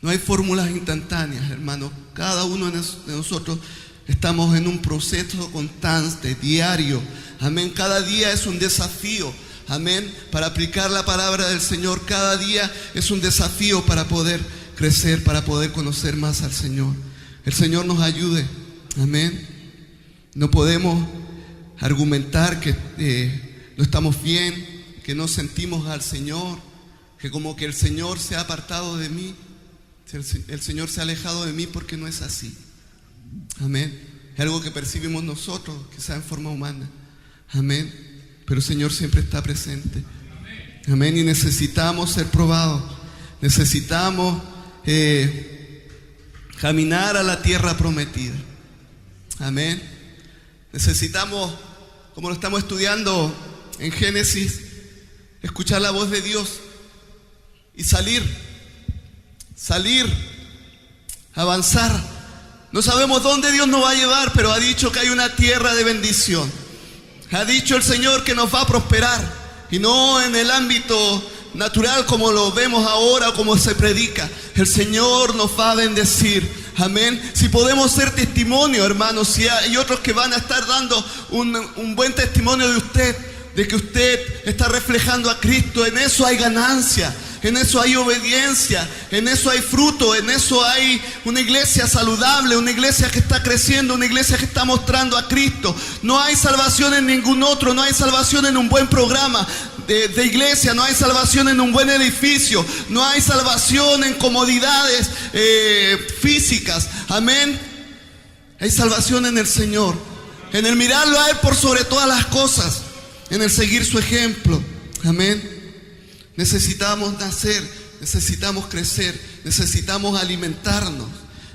No hay fórmulas instantáneas, hermano. Cada uno de nosotros estamos en un proceso constante, diario. Amén. Cada día es un desafío. Amén. Para aplicar la palabra del Señor, cada día es un desafío para poder crecer, para poder conocer más al Señor. El Señor nos ayude. Amén. No podemos argumentar que no estamos bien, que no sentimos al Señor, que como que el Señor se ha apartado de mí, el Señor se ha alejado de mí, porque no es así. Amén. Es algo que percibimos nosotros, quizá en forma humana. Amén. Pero el Señor siempre está presente. Amén. Y necesitamos ser probados. Necesitamos caminar a la tierra prometida. Amén. Necesitamos, como lo estamos estudiando en Génesis, escuchar la voz de Dios y salir, avanzar. No sabemos dónde Dios nos va a llevar, pero ha dicho que hay una tierra de bendición. Ha dicho el Señor que nos va a prosperar, y no en el ámbito natural como lo vemos ahora o como se predica. El Señor nos va a bendecir. Amén. Si podemos ser testimonio, hermanos, si hay otros que van a estar dando un buen testimonio de usted, de que usted está reflejando a Cristo, en eso hay ganancia, en eso hay obediencia, en eso hay fruto, en eso hay una iglesia saludable, una iglesia que está creciendo, una iglesia que está mostrando a Cristo. No hay salvación en ningún otro, no hay salvación en un buen programa de iglesia, no hay salvación en un buen edificio, no hay salvación en comodidades físicas. Amén. Hay salvación en el Señor, en el mirarlo a Él por sobre todas las cosas, en el seguir su ejemplo. Amén. Necesitamos nacer, necesitamos crecer, necesitamos alimentarnos.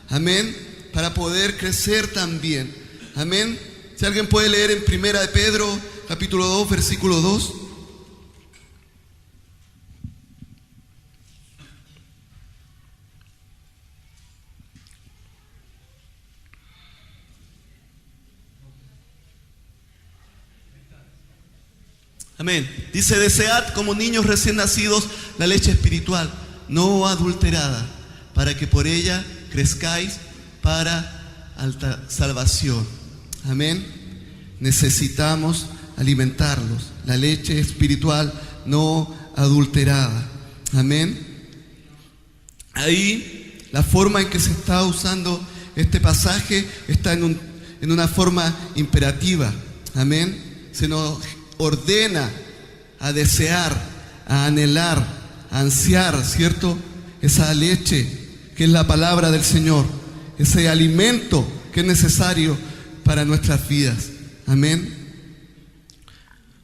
Amén. Para poder crecer también. Amén. Si alguien puede leer en 1 de Pedro, capítulo 2, versículo 2. Amén. Dice: desead como niños recién nacidos la leche espiritual, no adulterada, para que por ella crezcáis para alta salvación. Amén. Necesitamos alimentarlos, la leche espiritual no adulterada. Amén. Ahí la forma en que se está usando este pasaje está en una forma imperativa. Amén. Se nos ordena a desear, a anhelar, a ansiar, ¿cierto? Esa leche que es la palabra del Señor, ese alimento que es necesario para nuestras vidas. Amén.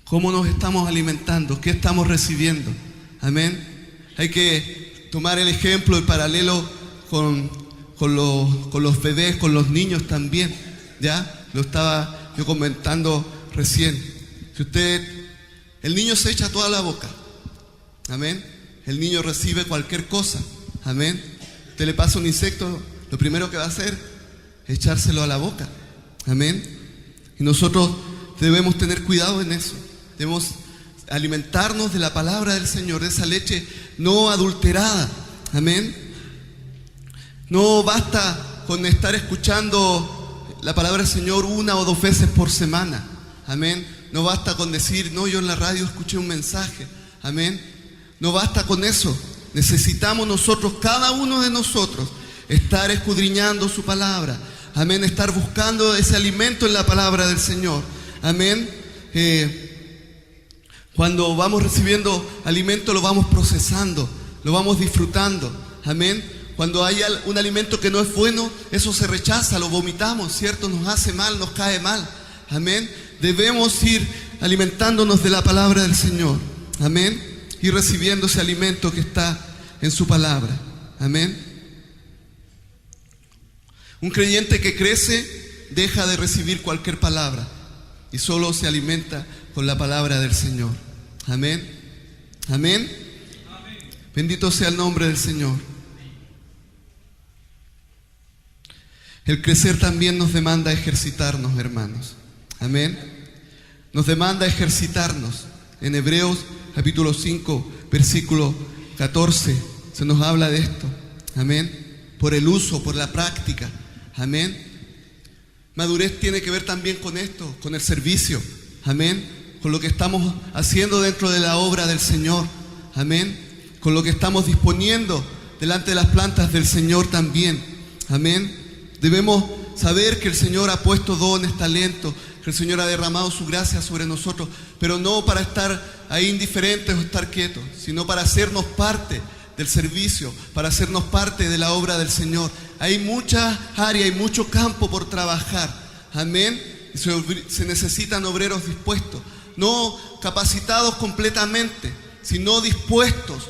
¿Cómo nos estamos alimentando? ¿Qué estamos recibiendo? Amén. Hay que tomar el ejemplo, el paralelo con los bebés, con los niños también. ¿Ya? Lo estaba yo comentando recién. Si el niño se echa toda la boca. Amén. El niño recibe cualquier cosa. Amén. Usted le pasa un insecto, lo primero que va a hacer es echárselo a la boca. Amén. Y nosotros debemos tener cuidado en eso. Debemos alimentarnos de la palabra del Señor, de esa leche no adulterada. Amén. No basta con estar escuchando la palabra del Señor 1 o 2 veces por semana. Amén. No basta con decir: no, yo en la radio escuché un mensaje. Amén. No basta con eso. Necesitamos nosotros, cada uno de nosotros, estar escudriñando su palabra. Amén. Estar buscando ese alimento en la palabra del Señor. Amén. Cuando vamos recibiendo alimento, lo vamos procesando, lo vamos disfrutando. Amén. Cuando hay un alimento que no es bueno, eso se rechaza, lo vomitamos, ¿cierto? Nos hace mal, nos cae mal. Amén. Debemos ir alimentándonos de la palabra del Señor. Amén. Y recibiendo ese alimento que está en su palabra. Amén. Un creyente que crece deja de recibir cualquier palabra y solo se alimenta con la palabra del Señor. Amén. Amén. Bendito sea el nombre del Señor. El crecer también nos demanda ejercitarnos, hermanos. Amén. Nos demanda ejercitarnos. En Hebreos capítulo 5, versículo 14, se nos habla de esto. Amén. Por el uso, por la práctica. Amén. Madurez tiene que ver también con esto, con el servicio. Amén. Con lo que estamos haciendo dentro de la obra del Señor. Amén. Con lo que estamos disponiendo delante de las plantas del Señor también. Amén. Debemos saber que el Señor ha puesto dones, talentos, que el Señor ha derramado su gracia sobre nosotros, pero no para estar ahí indiferentes o estar quietos, sino para hacernos parte del servicio, para hacernos parte de la obra del Señor. Hay muchas áreas, hay mucho campo por trabajar. Amén. Se necesitan obreros dispuestos, no capacitados completamente, sino dispuestos.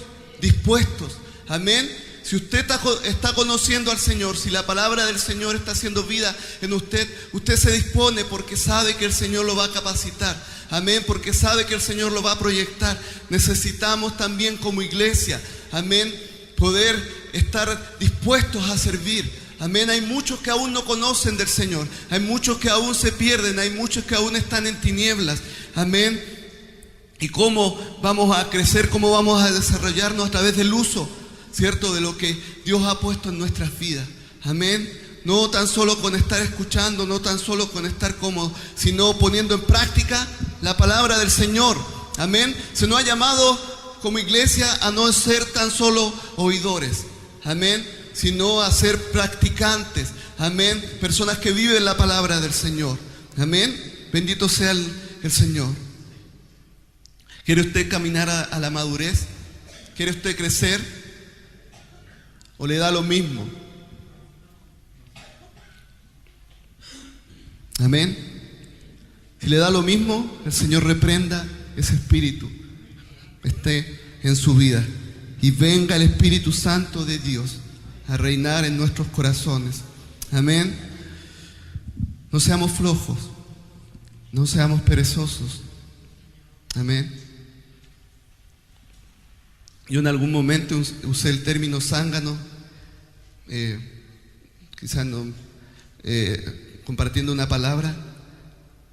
Amén. Si usted está conociendo al Señor, si la palabra del Señor está haciendo vida en usted, usted se dispone porque sabe que el Señor lo va a capacitar. Amén, porque sabe que el Señor lo va a proyectar. Necesitamos también como iglesia, amén, poder estar dispuestos a servir. Amén, hay muchos que aún no conocen del Señor. Hay muchos que aún se pierden. Hay muchos que aún están en tinieblas. Amén. ¿Y cómo vamos a crecer? ¿Cómo vamos a desarrollarnos a través del uso, cierto, de lo que Dios ha puesto en nuestras vidas? Amén. No tan solo con estar escuchando, no tan solo con estar cómodo, sino poniendo en práctica la palabra del Señor. Amén. Se nos ha llamado como iglesia a no ser tan solo oidores. Amén. Sino a ser practicantes. Amén. Personas que viven la palabra del Señor. Amén. Bendito sea el Señor. ¿Quiere usted caminar a la madurez? ¿Quiere usted crecer? ¿O le da lo mismo? Amén. Si le da lo mismo, el Señor reprenda ese espíritu esté en su vida y venga el Espíritu Santo de Dios a reinar en nuestros corazones. Amén. No seamos flojos, no seamos perezosos. Amén. Yo en algún momento usé el término zángano, quizás no, compartiendo una palabra,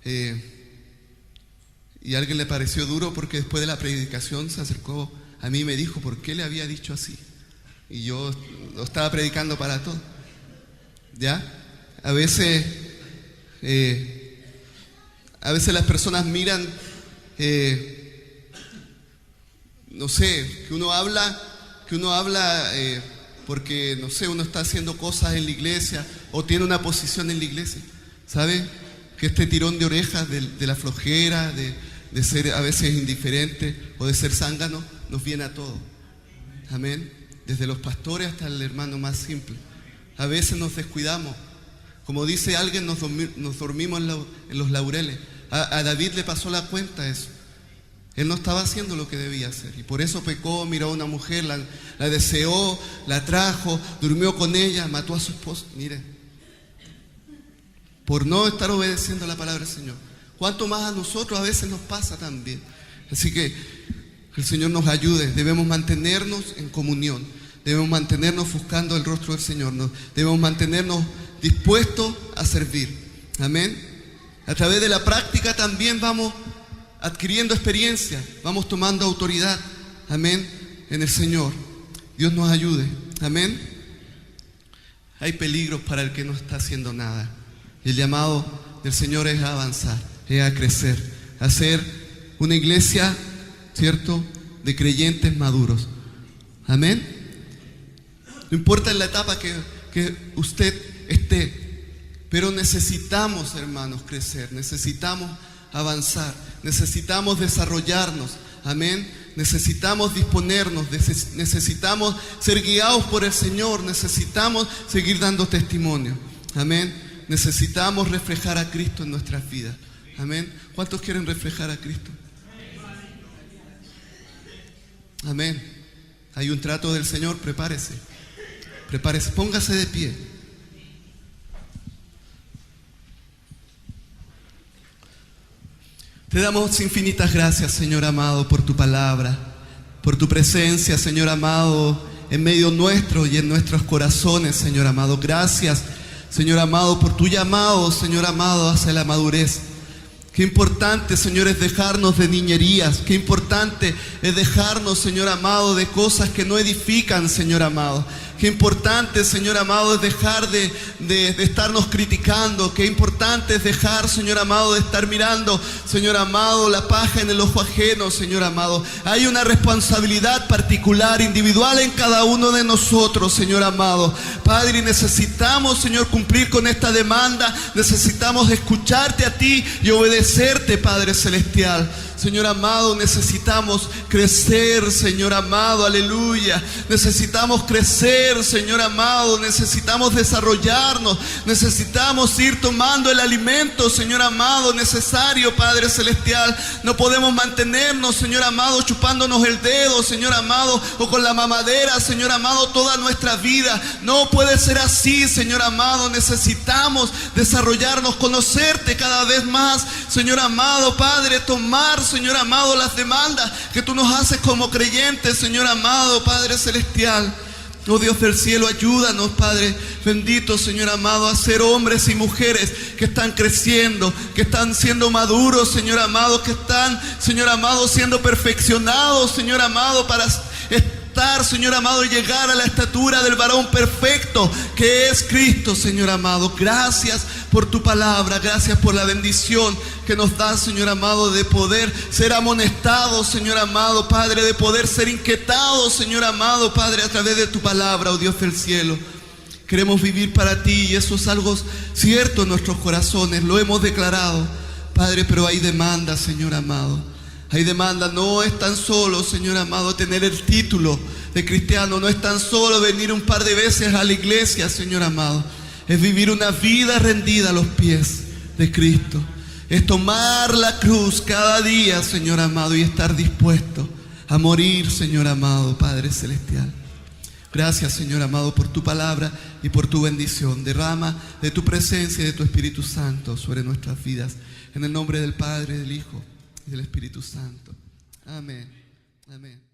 y a alguien le pareció duro porque después de la predicación se acercó a mí y me dijo por qué le había dicho así. Y yo lo estaba predicando para todo. ¿Ya? A veces las personas miran, no sé, que uno habla porque, no sé, uno está haciendo cosas en la iglesia o tiene una posición en la iglesia. ¿Sabe? Que este tirón de orejas de la flojera, de ser a veces indiferente o de ser zángano, nos viene a todos. Amén. Desde los pastores hasta el hermano más simple. A veces nos descuidamos. Como dice alguien, nos dormimos en los laureles. A David le pasó la cuenta eso. Él no estaba haciendo lo que debía hacer. Y por eso pecó, miró a una mujer, la deseó, la trajo, durmió con ella, mató a su esposo. Miren, por no estar obedeciendo la palabra del Señor. Cuánto más a nosotros a veces nos pasa también. Así que el Señor nos ayude. Debemos mantenernos en comunión. Debemos mantenernos buscando el rostro del Señor. Debemos mantenernos dispuestos a servir. Amén. A través de la práctica también vamos adquiriendo experiencia. Vamos tomando autoridad. Amén. En el Señor. Dios nos ayude. Amén. Hay peligros para el que no está haciendo nada. El llamado del Señor es a avanzar, es a crecer, a ser una iglesia, ¿cierto?, de creyentes maduros. Amén. No importa en la etapa que usted esté, pero necesitamos, hermanos, crecer, necesitamos avanzar, necesitamos desarrollarnos. Amén. Necesitamos disponernos, necesitamos ser guiados por el Señor, necesitamos seguir dando testimonio. Amén. Necesitamos reflejar a Cristo en nuestras vidas. Amén. ¿Cuántos quieren reflejar a Cristo? Amén. Hay un trato del Señor, prepárese. Prepárese, póngase de pie. Te damos infinitas gracias, Señor amado, por tu palabra, por tu presencia, Señor amado, en medio nuestro y en nuestros corazones, Señor amado. Gracias, Señor amado, por tu llamado, Señor amado, hacia la madurez. Qué importante, Señor, es dejarnos de niñerías. Qué importante es dejarnos, Señor amado, de cosas que no edifican, Señor amado. Qué importante, Señor amado, es dejar de estarnos criticando. Qué importante es dejar, Señor amado, de estar mirando, Señor amado, la paja en el ojo ajeno, Señor amado. Hay una responsabilidad particular, individual en cada uno de nosotros, Señor amado. Padre, y necesitamos, Señor, cumplir con esta demanda. Necesitamos escucharte a ti y obedecerte, Padre Celestial. Señor amado, necesitamos crecer, Señor amado, aleluya. Necesitamos crecer, Señor amado, necesitamos desarrollarnos, necesitamos ir tomando el alimento, Señor amado, necesario, Padre Celestial. No podemos mantenernos, Señor amado, chupándonos el dedo, Señor amado, o con la mamadera, Señor amado, toda nuestra vida. No puede ser así, Señor amado. Necesitamos desarrollarnos, conocerte cada vez más, Señor amado, Padre, tomar, Señor amado, las demandas que tú nos haces como creyentes, Señor amado, Padre Celestial. Oh Dios del cielo, ayúdanos, Padre bendito, Señor amado, a ser hombres y mujeres que están creciendo, que están siendo maduros, Señor amado, que están, Señor amado, siendo perfeccionados, Señor amado, para estar, Señor amado, y llegar a la estatura del varón perfecto que es Cristo, Señor amado. Gracias por tu palabra, gracias por la bendición que nos da, Señor amado, de poder ser amonestados, Señor amado, Padre, de poder ser inquietados, Señor amado, Padre, a través de tu palabra, oh Dios del cielo. Queremos vivir para ti y eso es algo cierto en nuestros corazones, lo hemos declarado, Padre, pero hay demanda, Señor amado. Hay demanda, no es tan solo, Señor amado, tener el título de cristiano, no es tan solo venir un par de veces a la iglesia, Señor amado. Es vivir una vida rendida a los pies de Cristo. Es tomar la cruz cada día, Señor amado, y estar dispuesto a morir, Señor amado, Padre Celestial. Gracias, Señor amado, por tu palabra y por tu bendición. Derrama de tu presencia y de tu Espíritu Santo sobre nuestras vidas. En el nombre del Padre, del Hijo y del Espíritu Santo. Amén. Amén.